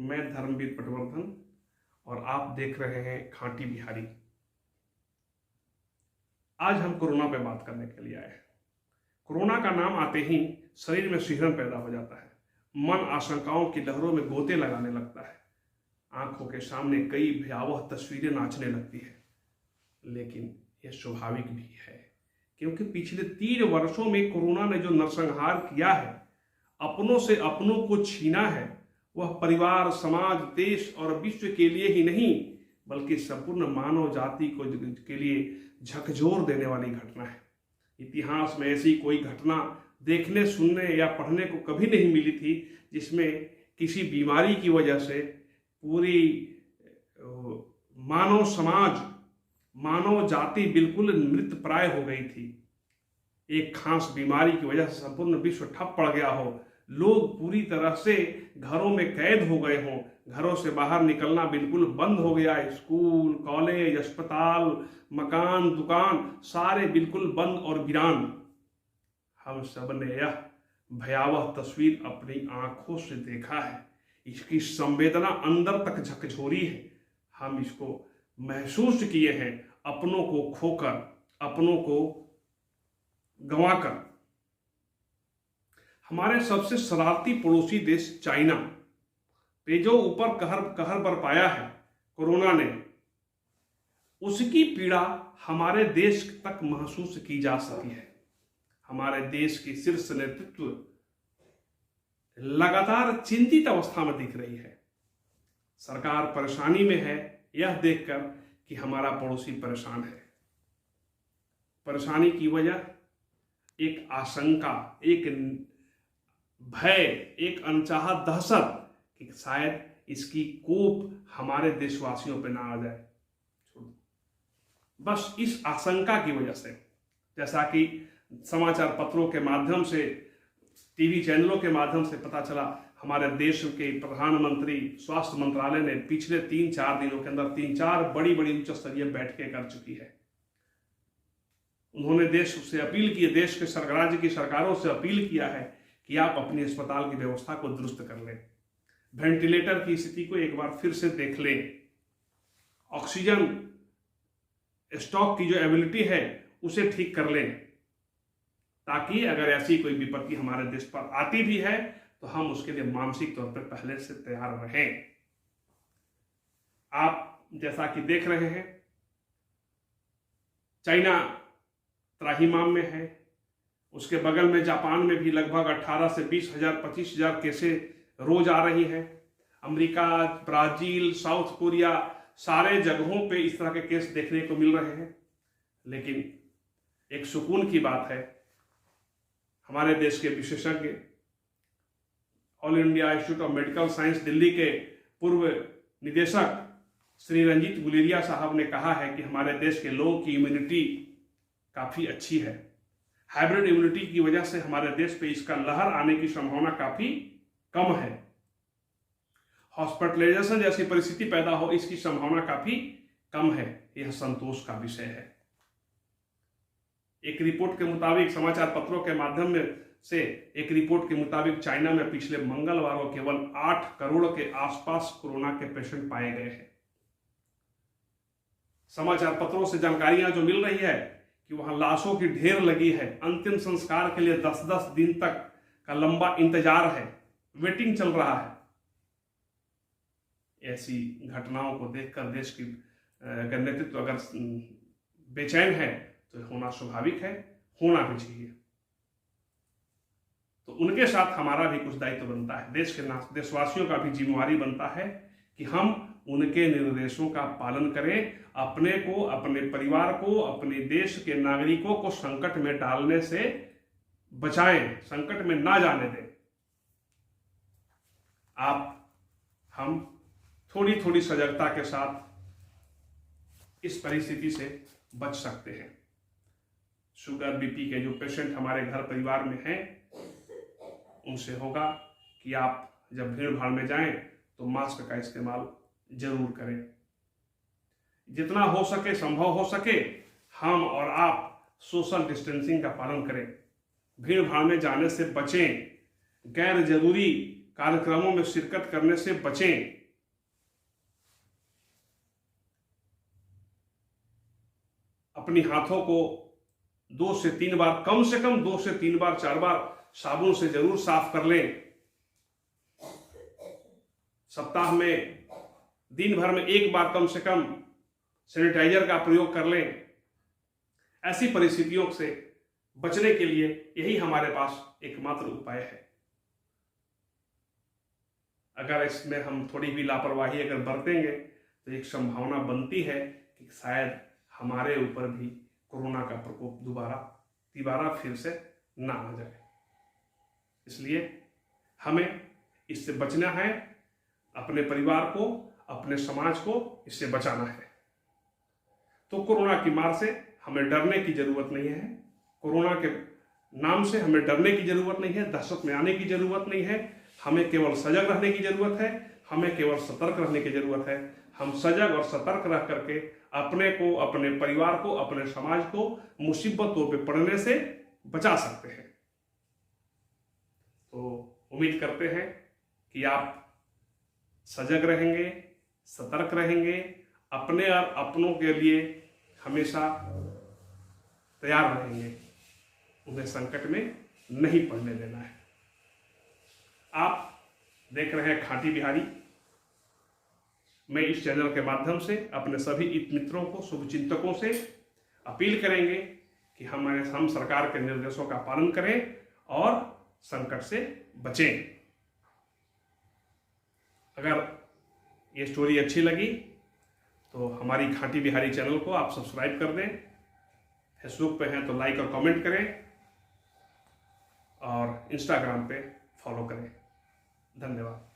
मैं धर्मवीर पटवर्धन और आप देख रहे हैं खांटी बिहारी। आज हम कोरोना पे बात करने के लिए आए हैं। कोरोना का नाम आते ही शरीर में सिहरन पैदा हो जाता है, मन आशंकाओं की लहरों में गोते लगाने लगता है, आंखों के सामने कई भयावह तस्वीरें नाचने लगती है। लेकिन यह स्वाभाविक भी है, क्योंकि पिछले 3 वर्षों में कोरोना ने जो नरसंहार किया है, अपनों से अपनों को छीना है, वह परिवार, समाज, देश और विश्व के लिए ही नहीं बल्कि संपूर्ण मानव जाति को के लिए झकझोर देने वाली घटना है। इतिहास में ऐसी कोई घटना देखने, सुनने या पढ़ने को कभी नहीं मिली थी जिसमें किसी बीमारी की वजह से पूरी मानव समाज, मानव जाति बिल्कुल मृत प्राय हो गई थी। एक खास बीमारी की वजह से संपूर्ण विश्व ठप पड़ गया हो, लोग पूरी तरह से घरों में कैद हो गए हों, घरों से बाहर निकलना बिल्कुल बंद हो गया, स्कूल, कॉलेज, अस्पताल, मकान, दुकान सारे बिल्कुल बंद और वीरान। हम सब ने यह भयावह तस्वीर अपनी आंखों से देखा है। इसकी संवेदना अंदर तक झकझोरी है। हम इसको महसूस किए हैं, अपनों को खोकर, अपनों को गंवाकर। हमारे सबसे शरारती पड़ोसी देश चाइना पे जो ऊपर कहर बरपाया है कोरोना ने, उसकी पीड़ा हमारे देश तक महसूस की जा सकी है। हमारे देश की शीर्ष नेतृत्व लगातार चिंतित अवस्था में दिख रही है। सरकार परेशानी में है, यह देखकर कि हमारा पड़ोसी परेशान है। परेशानी की वजह एक आशंका, एक भय, एक अनचाहा दहशत कि शायद इसकी कोप हमारे देशवासियों पे ना आ जाए। बस इस आशंका की वजह से, जैसा कि समाचार पत्रों के माध्यम से, टीवी चैनलों के माध्यम से पता चला, हमारे देश के प्रधानमंत्री स्वास्थ्य मंत्रालय ने पिछले 3-4 दिनों के अंदर 3-4 बड़ी उच्च स्तरीय बैठकें कर चुकी है। उन्होंने देश से अपील की, देश के राज्य की सरकारों से अपील किया है कि आप अपनी अस्पताल की व्यवस्था को दुरुस्त कर लें, वेंटिलेटर की स्थिति को एक बार फिर से देख लें, ऑक्सीजन स्टॉक की जो एबिलिटी है उसे ठीक कर लें, ताकि अगर ऐसी कोई विपत्ति हमारे देश पर आती भी है तो हम उसके लिए मानसिक तौर पर पहले से तैयार रहें। आप जैसा कि देख रहे हैं, चाइना त्राहिमाम में है, उसके बगल में जापान में भी लगभग 18 से 20,000 25,000 केसें रोज आ रही हैं। अमेरिका, ब्राजील, साउथ कोरिया, सारे जगहों पे इस तरह के केस देखने को मिल रहे हैं। लेकिन एक सुकून की बात है, हमारे देश के विशेषज्ञ, all India institute of medical science Delhi के पूर्व निदेशक श्री रंजीत गुलेरिया साहब ने कहा है कि हमारे देश के लोगों की इम्यूनिटी काफी अच्छी है। हाइब्रिड इम्यूनिटी की वजह से हमारे देश पे इसका लहर आने की संभावना काफी कम है। हॉस्पिटलाइजेशन जैसी परिस्थिति पैदा हो, इसकी संभावना काफी कम है। यह संतोष का विषय है। एक रिपोर्ट के मुताबिक, समाचार पत्रों के माध्यम से एक रिपोर्ट के मुताबिक, चाइना में पिछले मंगलवार को केवल 8 करोड़ के आसपास कोरोना के पेशेंट पाए गए हैं। समाचार पत्रों से जानकारियां जो मिल रही है कि वहां लाशों की ढेर लगी है, अंतिम संस्कार के लिए 10-10 दिन तक का लंबा इंतजार है, वेटिंग चल रहा है। ऐसी घटनाओं को देखकर देश की नेतृत्व अगर बेचैन है तो होना स्वाभाविक है, होना भी चाहिए। तो उनके साथ हमारा भी कुछ दायित्व बनता है, देशवासियों का भी जिम्मेवारी बनता है कि हम उनके निर्देशों का पालन करें, अपने को, अपने परिवार को, अपने देश के नागरिकों को संकट में डालने से बचाएं, संकट में ना जाने दें। हम थोड़ी सजगता के साथ इस परिस्थिति से बच सकते हैं। शुगर, बीपी के जो पेशेंट हमारे घर परिवार में हैं, उनसे होगा कि आप जब भीड़ भाड़ में जाएं तो मास्क का इस्तेमाल जरूर करें। जितना हो सके, संभव हो सके, हम और आप सोशल डिस्टेंसिंग का पालन करें, भीड़ भाड़ में जाने से बचें, गैर जरूरी कार्यक्रमों में शिरकत करने से बचें। अपनी हाथों को 2 से 3 बार, कम से कम 2 से 3 बार 4 बार साबुन से जरूर साफ कर लें। सप्ताह में दिन भर में 1 बार कम से कम सैनिटाइजर का प्रयोग कर लें। ऐसी परिस्थितियों से बचने के लिए यही हमारे पास एकमात्र उपाय है। अगर इसमें हम थोड़ी भी लापरवाही अगर बरतेंगे तो एक संभावना बनती है कि शायद हमारे ऊपर भी कोरोना का प्रकोप दोबारा फिर से ना आ जाए। इसलिए हमें इससे बचना है, अपने परिवार को, अपने समाज को इससे बचाना है। तो कोरोना की मार से हमें डरने की जरूरत नहीं है, कोरोना के नाम से हमें डरने की जरूरत नहीं है, दहशत में आने की जरूरत नहीं है। हमें केवल सजग रहने की जरूरत है, हमें केवल सतर्क रहने की जरूरत है। हम सजग और सतर्क रह करके अपने को, अपने परिवार को, अपने समाज को मुसीबतों पे पड़ने से बचा सकते हैं। तो उम्मीद करते हैं कि आप सजग रहेंगे, सतर्क रहेंगे, अपने और अपनों के लिए हमेशा तैयार रहेंगे, उन्हें संकट में नहीं पड़ने देना है। आप देख रहे हैं खांटी बिहारी। मैं इस चैनल के माध्यम से अपने सभी हित मित्रों को, शुभचिंतकों से अपील करेंगे कि हम सरकार के निर्देशों का पालन करें और संकट से बचें। अगर ये स्टोरी अच्छी लगी तो हमारी खांटी बिहारी चैनल को आप सब्सक्राइब कर दें। फेसबुक पे हैं तो लाइक और कमेंट करें और इंस्टाग्राम पे फॉलो करें। धन्यवाद।